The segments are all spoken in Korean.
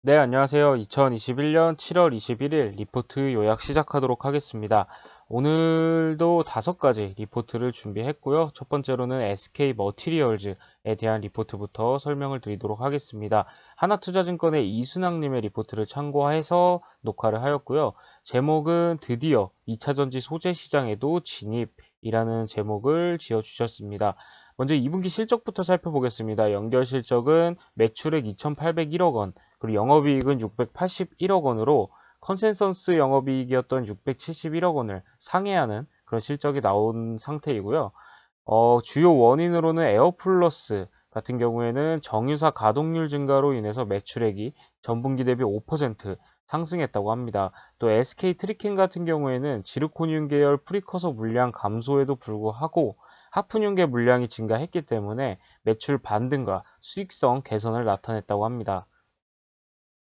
네, 안녕하세요. 2021년 7월 21일 리포트 요약 시작하도록 하겠습니다. 오늘도 5가지 리포트를 준비했고요. 첫 번째로는 SK 머티리얼즈에 대한 리포트부터 설명을 드리도록 하겠습니다. 하나투자증권의 이순학님의 리포트를 참고해서 녹화를 하였고요. 제목은 드디어 2차전지 소재 시장에도 진입이라는 제목을 지어주셨습니다. 먼저 2분기 실적부터 살펴보겠습니다. 연결 실적은 매출액 2,801억 원, 그리고 영업이익은 681억 원으로 컨센서스 영업이익이었던 671억 원을 상회하는 그런 실적이 나온 상태이고요. 주요 원인으로는 에어플러스 같은 경우에는 정유사 가동률 증가로 인해서 매출액이 전분기 대비 5% 상승했다고 합니다. 또 SK 트리켄 같은 경우에는 지르코늄 계열 프리커서 물량 감소에도 불구하고 하프늄계 물량이 증가했기 때문에 매출 반등과 수익성 개선을 나타냈다고 합니다.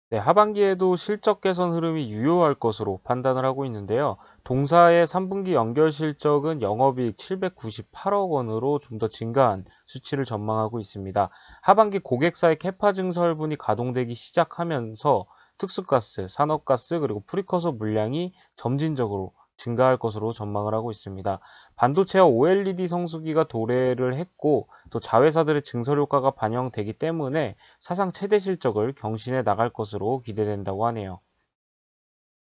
네, 하반기에도 실적 개선 흐름이 유효할 것으로 판단을 하고 있는데요. 동사의 3분기 연결 실적은 영업이익 798억 원으로 좀 더 증가한 수치를 전망하고 있습니다. 하반기 고객사의 캐파 증설분이 가동되기 시작하면서 특수가스, 산업가스, 그리고 프리커서 물량이 점진적으로 증가할 것으로 전망을 하고 있습니다. 반도체와 OLED 성수기가 도래를 했고 또 자회사들의 증설 효과가 반영되기 때문에 사상 최대 실적을 경신해 나갈 것으로 기대된다고 하네요.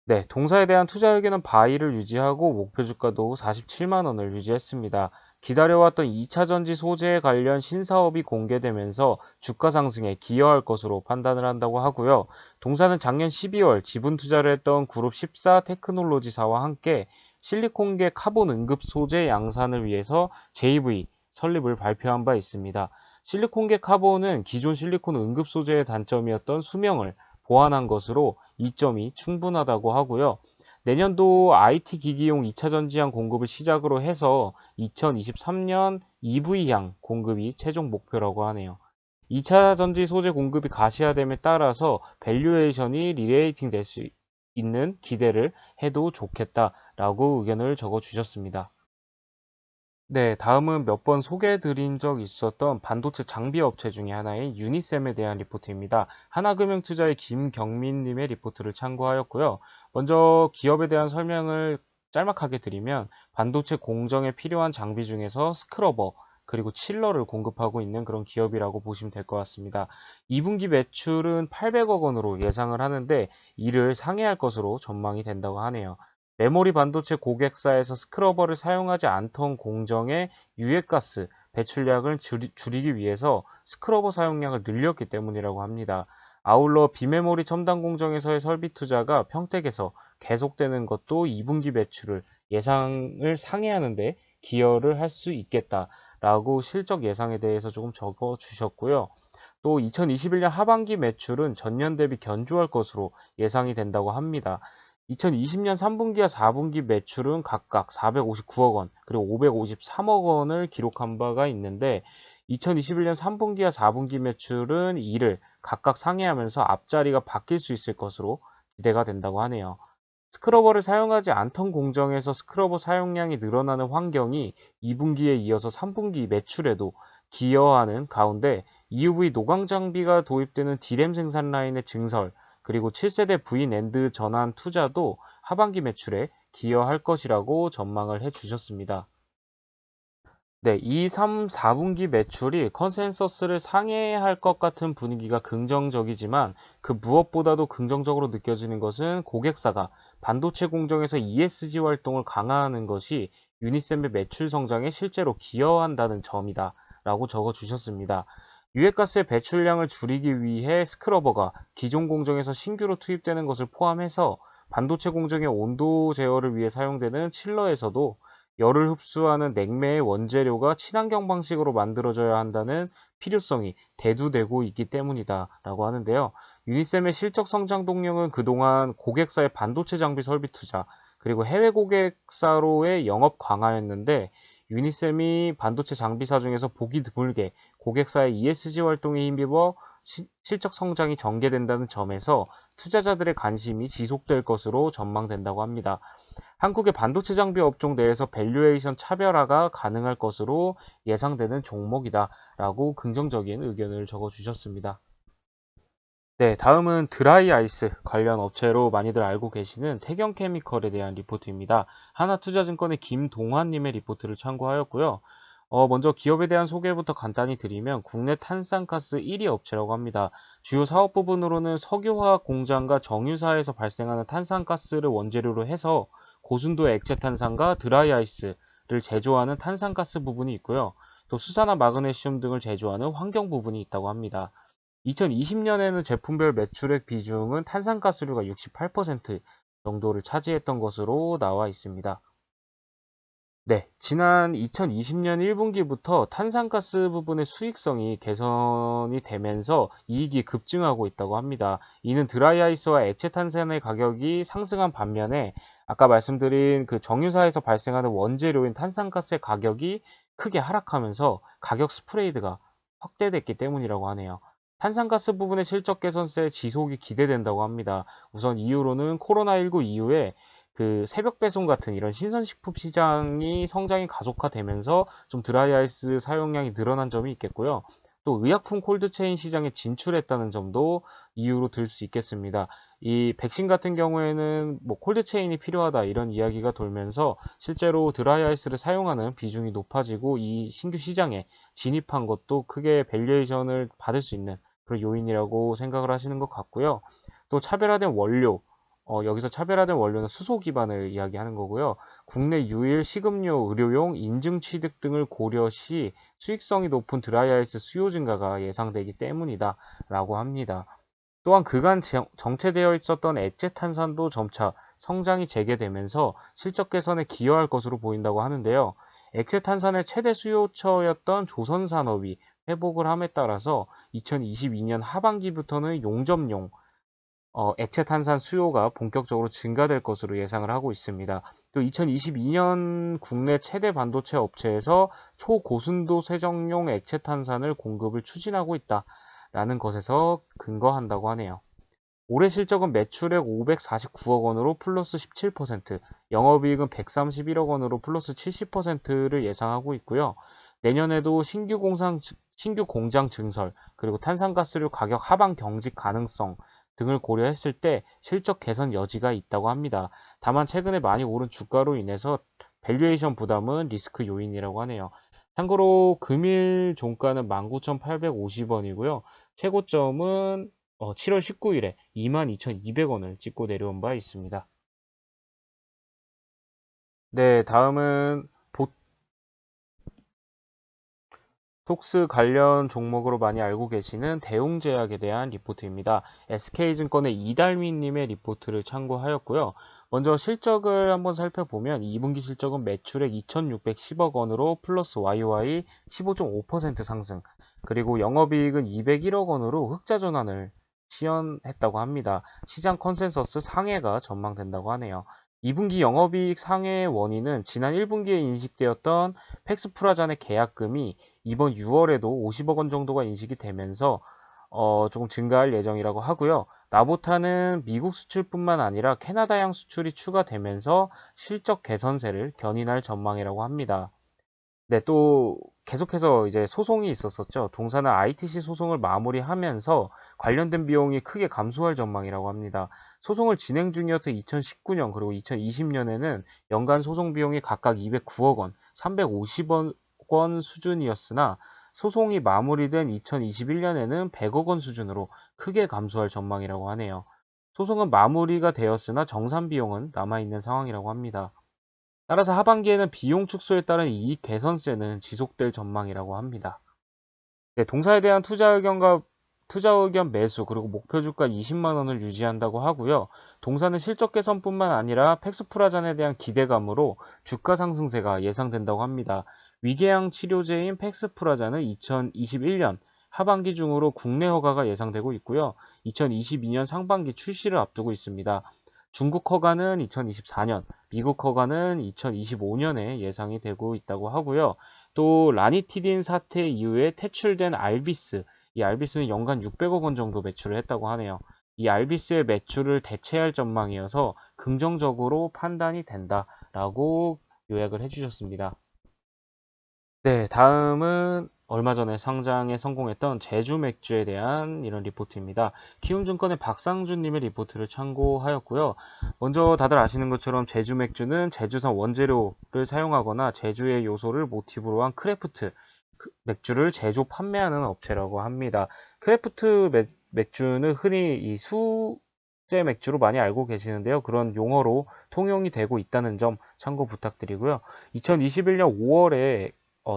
네, 동사에 대한 투자 의견은 바이를 유지하고 목표 주가도 47만 원을 유지했습니다. 기다려왔던 2차 전지 소재 관련 신사업이 공개되면서 주가 상승에 기여할 것으로 판단을 한다고 하고요. 동사는 작년 12월 지분 투자를 했던 그룹 14 테크놀로지사와 함께 실리콘계 카본 응급 소재 양산을 위해서 JV 설립을 발표한 바 있습니다. 실리콘계 카본은 기존 실리콘 응급 소재의 단점이었던 수명을 보완한 것으로 이점이 충분하다고 하고요. 내년도 IT 기기용 2차 전지향 공급을 시작으로 해서 2023년 EV향 공급이 최종 목표라고 하네요. 2차 전지 소재 공급이 가시화됨에 따라서 밸류에이션이 리레이팅 될 수 있는 기대를 해도 좋겠다라고 의견을 적어 주셨습니다. 네, 다음은 몇 번 소개해드린 적 있었던 반도체 장비 업체 중에 하나인 유니셈에 대한 리포트입니다. 하나금융투자의 김경민님의 리포트를 참고하였고요. 먼저 기업에 대한 설명을 짤막하게 드리면 반도체 공정에 필요한 장비 중에서 스크러버, 그리고 칠러를 공급하고 있는 그런 기업이라고 보시면 될 것 같습니다. 2분기 매출은 800억 원으로 예상을 하는데 이를 상회할 것으로 전망이 된다고 하네요. 메모리 반도체 고객사에서 스크러버를 사용하지 않던 공정의 유해가스 배출량을 줄이기 위해서 스크러버 사용량을 늘렸기 때문이라고 합니다. 아울러 비메모리 첨단 공정에서의 설비 투자가 평택에서 계속되는 것도 2분기 매출을 예상을 상회하는데 기여를 할 수 있겠다라고 실적 예상에 대해서 조금 적어 주셨고요. 또 2021년 하반기 매출은 전년 대비 견조할 것으로 예상이 된다고 합니다. 2020년 3분기와 4분기 매출은 각각 459억 원, 그리고 553억 원을 기록한 바가 있는데 2021년 3분기와 4분기 매출은 이를 각각 상회하면서 앞자리가 바뀔 수 있을 것으로 기대가 된다고 하네요. 스크러버를 사용하지 않던 공정에서 스크러버 사용량이 늘어나는 환경이 2분기에 이어서 3분기 매출에도 기여하는 가운데 EUV 노광 장비가 도입되는 D램 생산 라인의 증설, 그리고 7세대 V낸드 전환 투자도 하반기 매출에 기여할 것이라고 전망을 해주셨습니다. 네, 2, 3, 4분기 매출이 컨센서스를 상회할 것 같은 분위기가 긍정적이지만 그 무엇보다도 긍정적으로 느껴지는 것은 고객사가 반도체 공정에서 ESG 활동을 강화하는 것이 유니셈의 매출 성장에 실제로 기여한다는 점이다 라고 적어 주셨습니다. 유해가스의 배출량을 줄이기 위해 스크러버가 기존 공정에서 신규로 투입되는 것을 포함해서 반도체 공정의 온도 제어를 위해 사용되는 칠러에서도 열을 흡수하는 냉매의 원재료가 친환경 방식으로 만들어져야 한다는 필요성이 대두되고 있기 때문이다 라고 하는데요. 유니셈의 실적 성장 동력은 그동안 고객사의 반도체 장비 설비 투자, 그리고 해외 고객사로의 영업 강화였는데 유니셈이 반도체 장비사 중에서 보기 드물게 고객사의 ESG 활동에 힘입어 실적 성장이 전개된다는 점에서 투자자들의 관심이 지속될 것으로 전망된다고 합니다. 한국의 반도체 장비 업종 내에서 밸류에이션 차별화가 가능할 것으로 예상되는 종목이다 라고 긍정적인 의견을 적어 주셨습니다. 네, 다음은 드라이 아이스 관련 업체로 많이들 알고 계시는 태경케미컬에 대한 리포트입니다. 하나투자증권의 김동환님의 리포트를 참고하였고요. 먼저 기업에 대한 소개부터 간단히 드리면 국내 탄산가스 1위 업체라고 합니다. 주요 사업 부분으로는 석유화학 공장과 정유사에서 발생하는 탄산가스를 원재료로 해서 고순도 액체 탄산과 드라이 아이스를 제조하는 탄산가스 부분이 있고요. 또 수산화 마그네슘 등을 제조하는 환경 부분이 있다고 합니다. 2020년에는 제품별 매출액 비중은 탄산가스류가 68% 정도를 차지했던 것으로 나와 있습니다. 네, 지난 2020년 1분기부터 탄산가스 부분의 수익성이 개선이 되면서 이익이 급증하고 있다고 합니다. 이는 드라이아이스와 액체 탄산의 가격이 상승한 반면에 아까 말씀드린 그 정유사에서 발생하는 원재료인 탄산가스의 가격이 크게 하락하면서 가격 스프레이드가 확대됐기 때문이라고 하네요. 탄산가스 부분의 실적 개선세 지속이 기대된다고 합니다. 우선 이유로는 코로나19 이후에 그 새벽 배송 같은 이런 신선식품 시장이 성장이 가속화되면서 좀 드라이아이스 사용량이 늘어난 점이 있겠고요. 또 의약품 콜드체인 시장에 진출했다는 점도 이유로 들 수 있겠습니다. 이 백신 같은 경우에는 뭐 콜드체인이 필요하다 이런 이야기가 돌면서 실제로 드라이아이스를 사용하는 비중이 높아지고 이 신규 시장에 진입한 것도 크게 밸류에이션을 받을 수 있는 그런 요인이라고 생각을 하시는 것 같고요. 또 차별화된 원료, 여기서 차별화된 원료는 수소 기반을 이야기하는 거고요. 국내 유일 식음료, 의료용, 인증 취득 등을 고려 시 수익성이 높은 드라이아이스 수요 증가가 예상되기 때문이다 라고 합니다. 또한 그간 정체되어 있었던 액체 탄산도 점차 성장이 재개되면서 실적 개선에 기여할 것으로 보인다고 하는데요. 액체 탄산의 최대 수요처였던 조선산업이 회복을 함에 따라서 2022년 하반기부터는 용접용 액체 탄산 수요가 본격적으로 증가될 것으로 예상을 하고 있습니다. 또 2022년 국내 최대 반도체 업체에서 초고순도 세정용 액체 탄산을 공급을 추진하고 있다라는 것에서 근거한다고 하네요. 올해 실적은 매출액 549억 원으로 플러스 17%, 영업이익은 131억 원으로 플러스 70%를 예상하고 있고요. 내년에도 신규 공장 증설, 그리고 탄산가스류 가격 하방 경직 가능성 등을 고려했을 때 실적 개선 여지가 있다고 합니다. 다만 최근에 많이 오른 주가로 인해서 밸류에이션 부담은 리스크 요인이라고 하네요. 참고로 금일 종가는 19,850원이고요. 최고점은 7월 19일에 22,200원을 찍고 내려온 바 있습니다. 네, 다음은 보톡스 관련 종목으로 많이 알고 계시는 대웅제약에 대한 리포트입니다. SK증권의 이달민님의 리포트를 참고하였고요. 먼저 실적을 한번 살펴보면 2분기 실적은 매출액 2,610억 원으로 플러스 YOY 15.5% 상승, 그리고 영업이익은 201억 원으로 흑자 전환을 시현했다고 합니다. 시장 컨센서스 상회가 전망된다고 하네요. 2분기 영업이익 상회의 원인은 지난 1분기에 인식되었던 팩스프라잔의 계약금이 이번 6월에도 50억 원 정도가 인식이 되면서 조금 증가할 예정이라고 하고요. 나보타는 미국 수출뿐만 아니라 캐나다향 수출이 추가되면서 실적 개선세를 견인할 전망이라고 합니다. 네, 또 계속해서 이제 소송이 있었었죠. 동사는 ITC 소송을 마무리하면서 관련된 비용이 크게 감소할 전망이라고 합니다. 소송을 진행 중이었던 2019년 그리고 2020년에는 연간 소송 비용이 각각 209억 원, 350억 원 수준이었으나 소송이 마무리된 2021년에는 100억 원 수준으로 크게 감소할 전망이라고 하네요. 소송은 마무리가 되었으나 정산 비용은 남아있는 상황이라고 합니다. 따라서 하반기에는 비용 축소에 따른 이익 개선세는 지속될 전망이라고 합니다. 네, 동사에 대한 투자 의견 매수 그리고 목표 주가 20만 원을 유지한다고 하고요. 동사는 실적 개선뿐만 아니라 팩스프라잔에 대한 기대감으로 주가 상승세가 예상된다고 합니다. 위궤양 치료제인 팩스프라잔은 2021년 하반기 중으로 국내 허가가 예상되고 있고요. 2022년 상반기 출시를 앞두고 있습니다. 중국 허가는 2024년, 미국 허가는 2025년에 예상이 되고 있다고 하고요. 또 라니티딘 사태 이후에 퇴출된 알비스, 이 알비스는 연간 600억 원 정도 매출을 했다고 하네요. 이 알비스의 매출을 대체할 전망이어서 긍정적으로 판단이 된다라고 요약을 해주셨습니다. 네, 다음은 얼마 전에 상장에 성공했던 제주 맥주에 대한 이런 리포트입니다. 키움증권의 박상준님의 리포트를 참고하였고요. 먼저 다들 아시는 것처럼 제주 맥주는 제주산 원재료를 사용하거나 제주의 요소를 모티브로 한 크래프트 맥주를 제조 판매하는 업체라고 합니다. 크래프트 맥주는 흔히 이 수제 맥주로 많이 알고 계시는데요. 그런 용어로 통용이 되고 있다는 점 참고 부탁드리고요. 2021년 5월에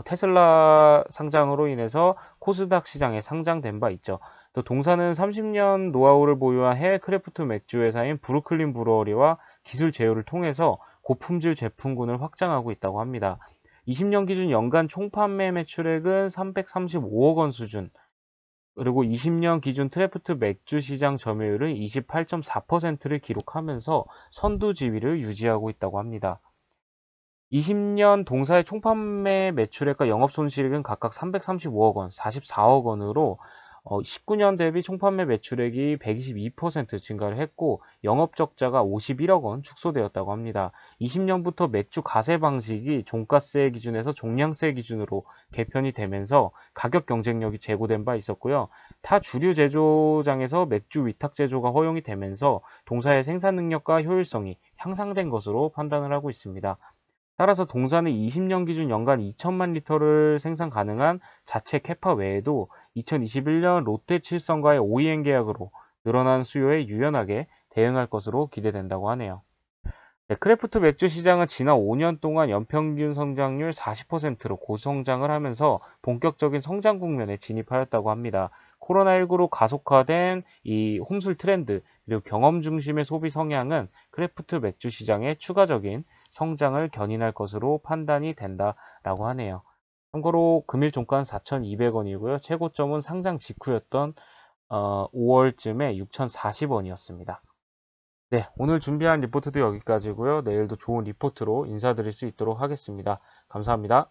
테슬라 상장으로 인해서 코스닥 시장에 상장된 바 있죠. 또 동사는 30년 노하우를 보유한 해외 크래프트 맥주 회사인 브루클린 브루어리와 기술 제휴를 통해서 고품질 제품군을 확장하고 있다고 합니다. 20년 기준 연간 총판매 매출액은 335억 원 수준, 그리고 20년 기준 크래프트 맥주 시장 점유율은 28.4%를 기록하면서 선두 지위를 유지하고 있다고 합니다. 20년 동사의 총판매 매출액과 영업손실액은 각각 335억 원, 44억 원으로 19년 대비 총판매 매출액이 122% 증가를 했고 영업적자가 51억 원 축소되었다고 합니다. 20년부터 맥주 가세 방식이 종가세 기준에서 종량세 기준으로 개편이 되면서 가격 경쟁력이 제고된 바 있었고요. 타 주류 제조장에서 맥주 위탁 제조가 허용이 되면서 동사의 생산 능력과 효율성이 향상된 것으로 판단을 하고 있습니다. 따라서 동사는 20년 기준 연간 2천만 리터를 생산 가능한 자체 캐파 외에도 2021년 롯데 칠성과의 OEM 계약으로 늘어난 수요에 유연하게 대응할 것으로 기대된다고 하네요. 네, 크래프트 맥주 시장은 지난 5년 동안 연평균 성장률 40%로 고성장을 하면서 본격적인 성장 국면에 진입하였다고 합니다. 코로나19로 가속화된 이 홈술 트렌드, 그리고 경험 중심의 소비 성향은 크래프트 맥주 시장의 추가적인 성장을 견인할 것으로 판단이 된다라고 하네요. 참고로 금일 종가는 4,200원이고요. 최고점은 상장 직후였던 5월쯤에 6,040원이었습니다. 네, 오늘 준비한 리포트도 여기까지고요. 내일도 좋은 리포트로 인사드릴 수 있도록 하겠습니다. 감사합니다.